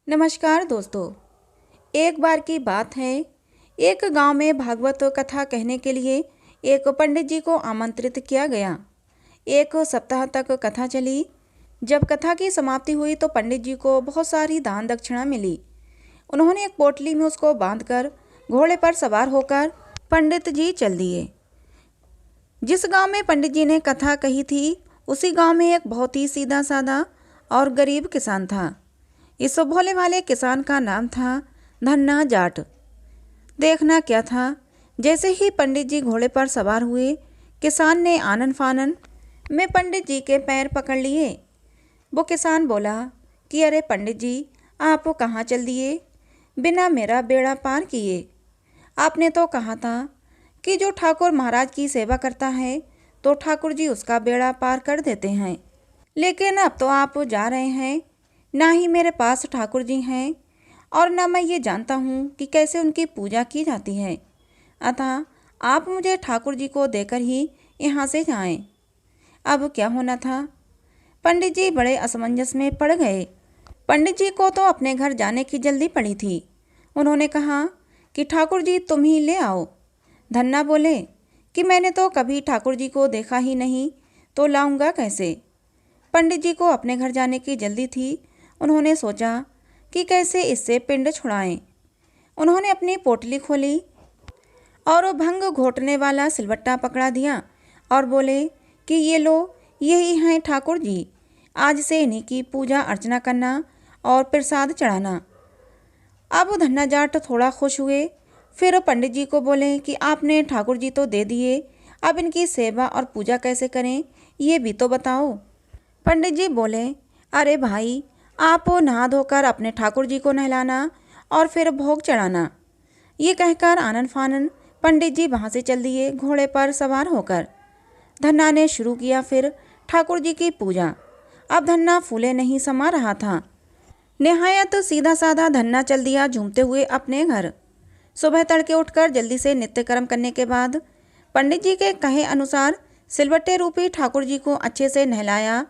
नमस्कार दोस्तों। एक बार की बात है, एक गांव में भागवत कथा कहने के लिए एक पंडित जी को आमंत्रित किया गया। एक सप्ताह तक कथा चली। जब कथा की समाप्ति हुई तो पंडित जी को बहुत सारी दान दक्षिणा मिली। उन्होंने एक पोटली में उसको बांधकर घोड़े पर सवार होकर पंडित जी चल दिए। जिस गांव में पंडित जी ने कथा कही थी, उसी गांव में एक बहुत ही सीधा साधा और गरीब किसान था। इस भोले भाले किसान का नाम था धन्ना जाट। देखना क्या था, जैसे ही पंडित जी घोड़े पर सवार हुए, किसान ने आनन फानन में पंडित जी के पैर पकड़ लिए। वो किसान बोला कि अरे पंडित जी, आप कहाँ चल दिए बिना मेरा बेड़ा पार किए। आपने तो कहा था कि जो ठाकुर महाराज की सेवा करता है तो ठाकुर जी उसका बेड़ा पार कर देते हैं, लेकिन अब तो आप जा रहे हैं। ना ही मेरे पास ठाकुर जी हैं और ना मैं ये जानता हूँ कि कैसे उनकी पूजा की जाती है। अतः आप मुझे ठाकुर जी को देकर ही यहाँ से जाएं। अब क्या होना था? पंडित जी बड़े असमंजस में पड़ गए। पंडित जी को तो अपने घर जाने की जल्दी पड़ी थी। उन्होंने कहा कि ठाकुर जी तुम ही ले आओ। धन्ना बोले कि मैंने तो कभी ठाकुर जी को देखा ही नहीं, तो लाऊंगा कैसे। पंडित जी को अपने घर जाने की जल्दी थी। उन्होंने सोचा कि कैसे इससे पिंड छुड़ाएं। उन्होंने अपनी पोटली खोली और भंग घोटने वाला सिलवट्टा पकड़ा दिया और बोले कि ये लो, यही हैं ठाकुर जी। आज से इन्हीं की पूजा अर्चना करना और प्रसाद चढ़ाना। अब धन्ना जाट थोड़ा खुश हुए। फिर पंडित जी को बोले कि आपने ठाकुर जी तो दे दिए, अब इनकी सेवा और पूजा कैसे करें ये भी तो बताओ। पंडित जी बोले, अरे भाई, आप नहा धोकर अपने ठाकुर जी को नहलाना और फिर भोग चढ़ाना। ये कहकर आनन फानन पंडित जी वहाँ से चल दिए घोड़े पर सवार होकर। धन्ना ने शुरू किया फिर ठाकुर जी की पूजा। अब धन्ना फूले नहीं समा रहा था। निहायत सीधा साधा धन्ना चल दिया झूमते हुए अपने घर। सुबह तड़के उठकर जल्दी से नित्य कर्म करने के बाद पंडित जी के कहे अनुसार सिलवट्टे रूपी ठाकुर जी को अच्छे से नहलाया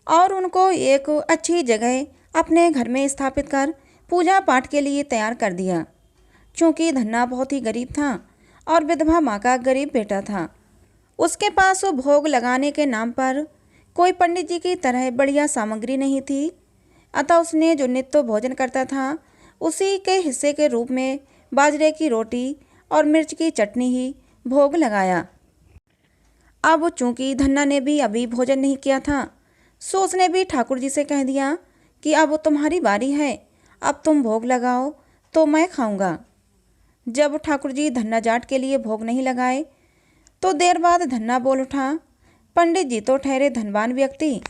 और उनको एक अच्छी जगह अपने घर में स्थापित कर पूजा पाठ के लिए तैयार कर दिया। चूँकि धन्ना बहुत ही गरीब था और विधवा माँ का गरीब बेटा था, उसके पास भोग लगाने के नाम पर कोई पंडित जी की तरह बढ़िया सामग्री नहीं थी। अतः उसने जो नित्य भोजन करता था उसी के हिस्से के रूप में बाजरे की रोटी और मिर्च की चटनी ही भोग लगाया। अब चूँकि धन्ना ने भी अभी भोजन नहीं किया था, सो उसने भी ठाकुर जी से कह दिया कि अब तुम्हारी बारी है, अब तुम भोग लगाओ तो मैं खाऊंगा। जब ठाकुर जी धन्ना जाट के लिए भोग नहीं लगाए तो देर बाद धन्ना बोल उठा, पंडित जी तो ठहरे धनवान व्यक्ति,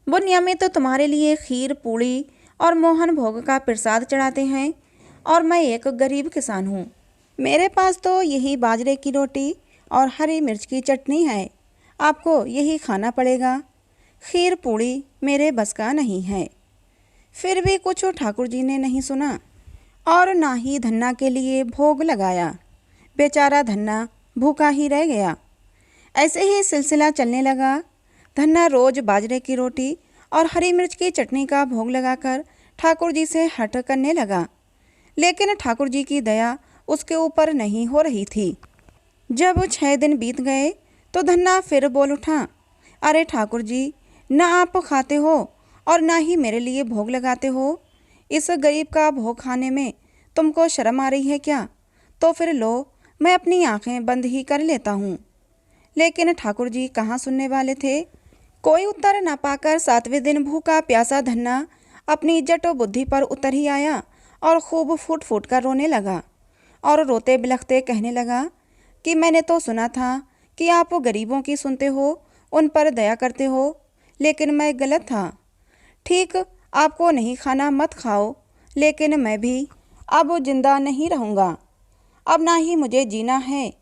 वो नियमित तो तुम्हारे लिए खीर पूड़ी और मोहन भोग का प्रसाद चढ़ाते हैं और मैं एक गरीब किसान हूँ। मेरे पास तो यही बाजरे की रोटी और हरी मिर्च की चटनी है, आपको यही खाना पड़ेगा। खीर पूड़ी मेरे बस का नहीं है। फिर भी कुछ ठाकुर जी ने नहीं सुना और ना ही धन्ना के लिए भोग लगाया। बेचारा धन्ना भूखा ही रह गया। ऐसे ही सिलसिला चलने लगा। धन्ना रोज बाजरे की रोटी और हरी मिर्च की चटनी का भोग लगाकर ठाकुर जी से हट करने लगा, लेकिन ठाकुर जी की दया उसके ऊपर नहीं हो रही थी। जब 6 दिन बीत गए तो धन्ना फिर बोल उठा, अरे ठाकुर जी, ना आप खाते हो और ना ही मेरे लिए भोग लगाते हो। इस गरीब का भोग खाने में तुमको शर्म आ रही है क्या? तो फिर लो, मैं अपनी आंखें बंद ही कर लेता हूँ। लेकिन ठाकुर जी कहाँ सुनने वाले थे। कोई उत्तर न पाकर 7वें दिन भूखा प्यासा धन्ना अपनी इज्जत और बुद्धि पर उतर ही आया और खूब फूट फूट कर रोने लगा और रोते बिलखते कहने लगा कि मैंने तो सुना था कि आप गरीबों की सुनते हो, उन पर दया करते हो, लेकिन मैं गलत था। ठीक, आपको नहीं खाना मत खाओ, लेकिन मैं भी अब जिंदा नहीं रहूँगा। अब ना ही मुझे जीना है।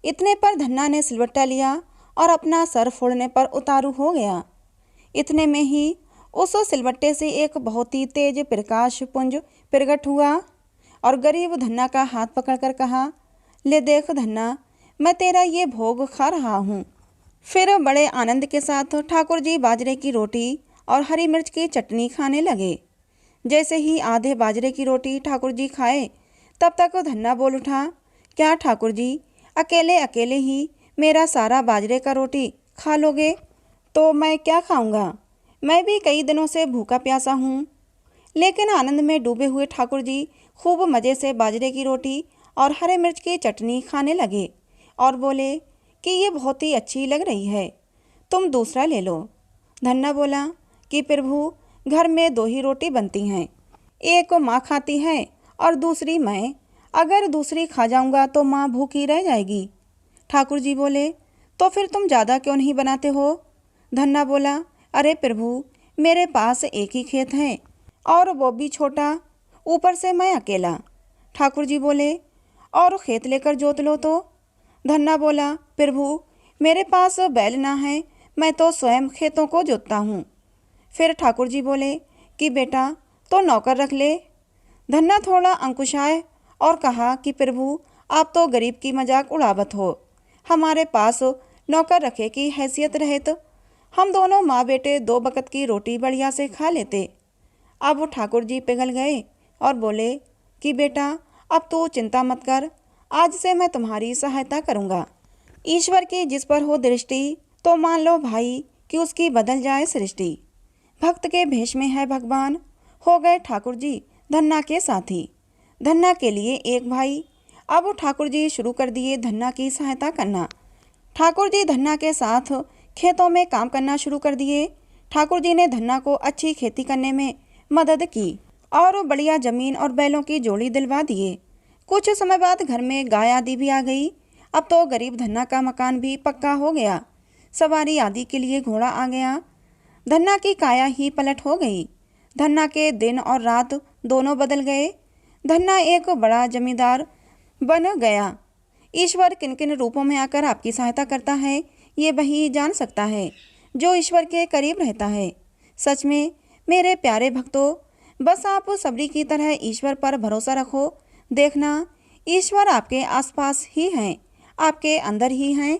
इतने पर धन्ना ने सिलवट्टा लिया और अपना सर फोड़ने पर उतारू हो गया। इतने में ही उस सिलवट्टे से एक बहुत ही तेज प्रकाश पुंज प्रकट हुआ और गरीब धन्ना का हाथ पकड़कर कहा, ले देख धन्ना, मैं तेरा ये भोग खा रहा हूँ। फिर बड़े आनंद के साथ ठाकुर जी बाजरे की रोटी और हरी मिर्च की चटनी खाने लगे। जैसे ही आधे बाजरे की रोटी ठाकुर जी खाए, तब तक धन्ना बोल उठा, क्या ठाकुर जी, अकेले अकेले ही मेरा सारा बाजरे का रोटी खा लोगे? तो मैं क्या खाऊंगा? मैं भी कई दिनों से भूखा प्यासा हूँ। लेकिन आनंद में डूबे हुए ठाकुर जी खूब मज़े से बाजरे की रोटी और हरे मिर्च की चटनी खाने लगे और बोले कि ये बहुत ही अच्छी लग रही है, तुम दूसरा ले लो। धन्ना बोला कि प्रभु, घर में 2 ही रोटी बनती हैं, एक माँ खाती है और दूसरी मैं। अगर दूसरी खा जाऊंगा तो माँ भूखी रह जाएगी। ठाकुर जी बोले, तो फिर तुम ज़्यादा क्यों नहीं बनाते हो? धन्ना बोला, अरे प्रभु, मेरे पास एक ही खेत है और वो भी छोटा, ऊपर से मैं अकेला। ठाकुर जी बोले, और खेत लेकर जोत लो तो। धन्ना बोला, प्रभु, मेरे पास बैल ना है, मैं तो स्वयं खेतों को जोतता हूँ। फिर ठाकुर जी बोले कि बेटा, तो नौकर रख ले। धन्ना थोड़ा अंकुशाए और कहा कि प्रभु, आप तो गरीब की मजाक उड़ावत हो। हमारे पास नौकर रखे की हैसियत रहे तो हम दोनों माँ बेटे 2 बकत की रोटी बढ़िया से खा लेते। अब ठाकुर जी पिघल गए और बोले कि बेटा, अब तू चिंता मत कर, आज से मैं तुम्हारी सहायता करूँगा। ईश्वर की जिस पर हो दृष्टि, तो मान लो भाई कि उसकी बदल जाए सृष्टि। भक्त के भेष में है भगवान, हो गए ठाकुर जी धन्ना के साथी। धन्ना के लिए एक भाई। अब ठाकुर जी शुरू कर दिए धन्ना की सहायता करना। ठाकुर जी धन्ना के साथ खेतों में काम करना शुरू कर दिए। ठाकुर जी ने धन्ना को अच्छी खेती करने में मदद की और बढ़िया जमीन और बैलों की जोड़ी दिलवा दिए। कुछ समय बाद घर में गाय आदि भी आ गई। अब तो गरीब धन्ना का मकान भी पक्का हो गया, सवारी आदि के लिए घोड़ा आ गया। धन्ना की काया ही पलट हो गई। धन्ना के दिन और रात दोनों बदल गए। धन्ना एक बड़ा जमींदार बन गया। ईश्वर किन किन रूपों में आकर आपकी सहायता करता है, ये वही जान सकता है जो ईश्वर के करीब रहता है। सच में मेरे प्यारे भक्तों, बस आप सबरी की तरह ईश्वर पर भरोसा रखो। देखना, ईश्वर आपके आसपास ही हैं, आपके अंदर ही हैं।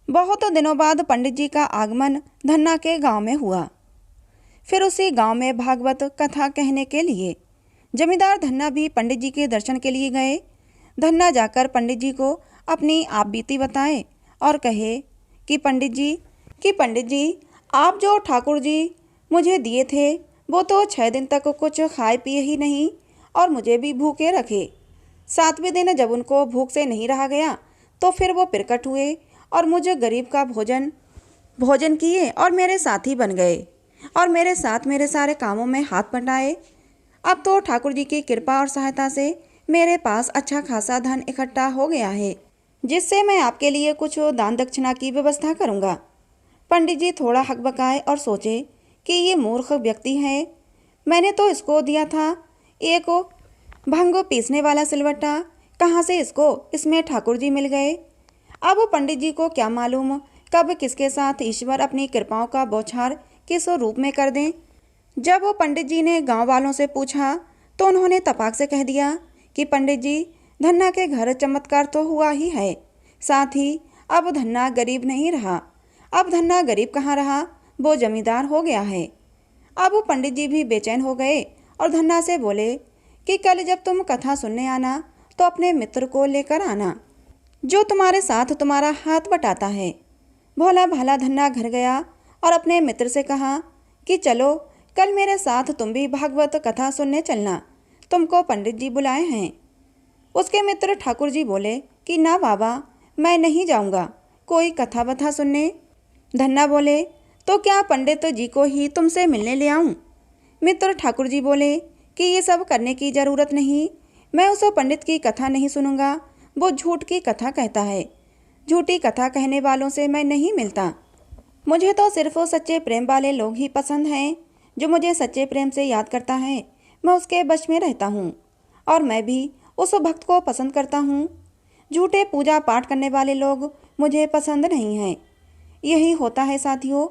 बहुत दिनों बाद पंडित जी का आगमन धन्ना के गांव में हुआ। फिर उसी गांव में भागवत कथा कहने के लिए जमींदार धन्ना भी पंडित जी के दर्शन के लिए गए। धन्ना जाकर पंडित जी को अपनी आप बीती बताए और कहे कि पंडित जी, आप जो ठाकुर जी मुझे दिए थे, वो तो 6 दिन तक कुछ खाए पिए ही नहीं और मुझे भी भूखे रखे। 7वें दिन जब उनको भूख से नहीं रहा गया, तो फिर वो प्रकट हुए और मुझे गरीब का भोजन किए और मेरे साथी बन गए और मेरे साथ मेरे सारे कामों में हाथ बंटाए। अब तो ठाकुर जी की कृपा और सहायता से मेरे पास अच्छा खासा धन इकट्ठा हो गया है, जिससे मैं आपके लिए कुछ दान दक्षिणा की व्यवस्था करूँगा। पंडित जी थोड़ा हकबकाए और सोचे कि ये मूर्ख व्यक्ति है, मैंने तो इसको दिया था एक भंग पीसने वाला सिलवट्टा, कहाँ से इसमें ठाकुर जी मिल गए। अब पंडित जी को क्या मालूम कब किसके साथ ईश्वर अपनी कृपाओं का बौछार किस रूप में कर दें। जब वो पंडित जी ने गांव वालों से पूछा, तो उन्होंने तपाक से कह दिया कि पंडित जी, धन्ना के घर चमत्कार तो हुआ ही है, साथ ही अब धन्ना गरीब नहीं रहा। अब धन्ना गरीब कहाँ रहा, वो जमींदार हो गया है। अब वो पंडित जी भी बेचैन हो गए और धन्ना से बोले कि कल जब तुम कथा सुनने आना, तो अपने मित्र को लेकर आना, जो तुम्हारे साथ तुम्हारा हाथ बटाता है। भोला भाला धन्ना घर गया और अपने मित्र से कहा कि चलो, कल मेरे साथ तुम भी भागवत कथा सुनने चलना, तुमको पंडित जी बुलाए हैं। उसके मित्र ठाकुर जी बोले कि ना बाबा, मैं नहीं जाऊंगा कोई कथा वथा सुनने। धन्ना बोले, तो क्या पंडित जी को ही तुमसे मिलने ले आऊं? मित्र ठाकुर जी बोले कि ये सब करने की ज़रूरत नहीं, मैं उस पंडित की कथा नहीं सुनूंगा, वो झूठ की कथा कहता है। झूठी कथा कहने वालों से मैं नहीं मिलता। मुझे तो सिर्फ सच्चे प्रेम वाले लोग ही पसंद हैं। जो मुझे सच्चे प्रेम से याद करता है, मैं उसके वश में रहता हूँ और मैं भी उस भक्त को पसंद करता हूँ। झूठे पूजा पाठ करने वाले लोग मुझे पसंद नहीं हैं। यही होता है साथियों,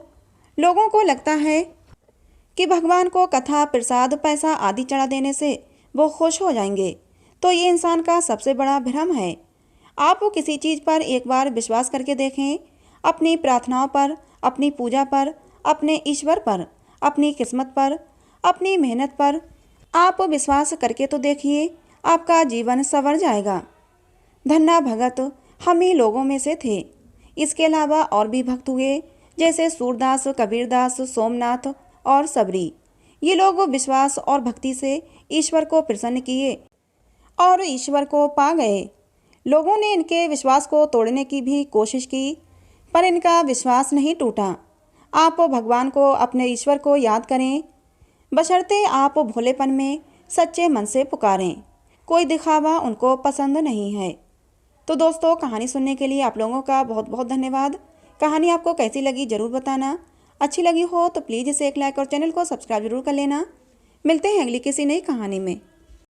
लोगों को लगता है कि भगवान को कथा, प्रसाद, पैसा आदि चढ़ा देने से वो खुश हो जाएंगे, तो ये इंसान का सबसे बड़ा भ्रम है। आप किसी चीज़ पर एक बार विश्वास करके देखें, अपनी प्रार्थनाओं पर, अपनी पूजा पर, अपने ईश्वर पर, अपनी किस्मत पर, अपनी मेहनत पर, आप विश्वास करके तो देखिए, आपका जीवन संवर जाएगा। धन्ना भगत हम ही लोगों में से थे। इसके अलावा और भी भक्त हुए, जैसे सूरदास, कबीरदास, सोमनाथ और सबरी। ये लोग विश्वास और भक्ति से ईश्वर को प्रसन्न किए और ईश्वर को पा गए। लोगों ने इनके विश्वास को तोड़ने की भी कोशिश की, पर इनका विश्वास नहीं टूटा। आप भगवान को, अपने ईश्वर को याद करें, बशर्ते आप भोलेपन में सच्चे मन से पुकारें। कोई दिखावा उनको पसंद नहीं है। तो दोस्तों, कहानी सुनने के लिए आप लोगों का बहुत बहुत धन्यवाद। कहानी आपको कैसी लगी ज़रूर बताना। अच्छी लगी हो तो प्लीज़ इसे एक लाइक और चैनल को सब्सक्राइब जरूर कर लेना। मिलते हैं अगली किसी नई कहानी में।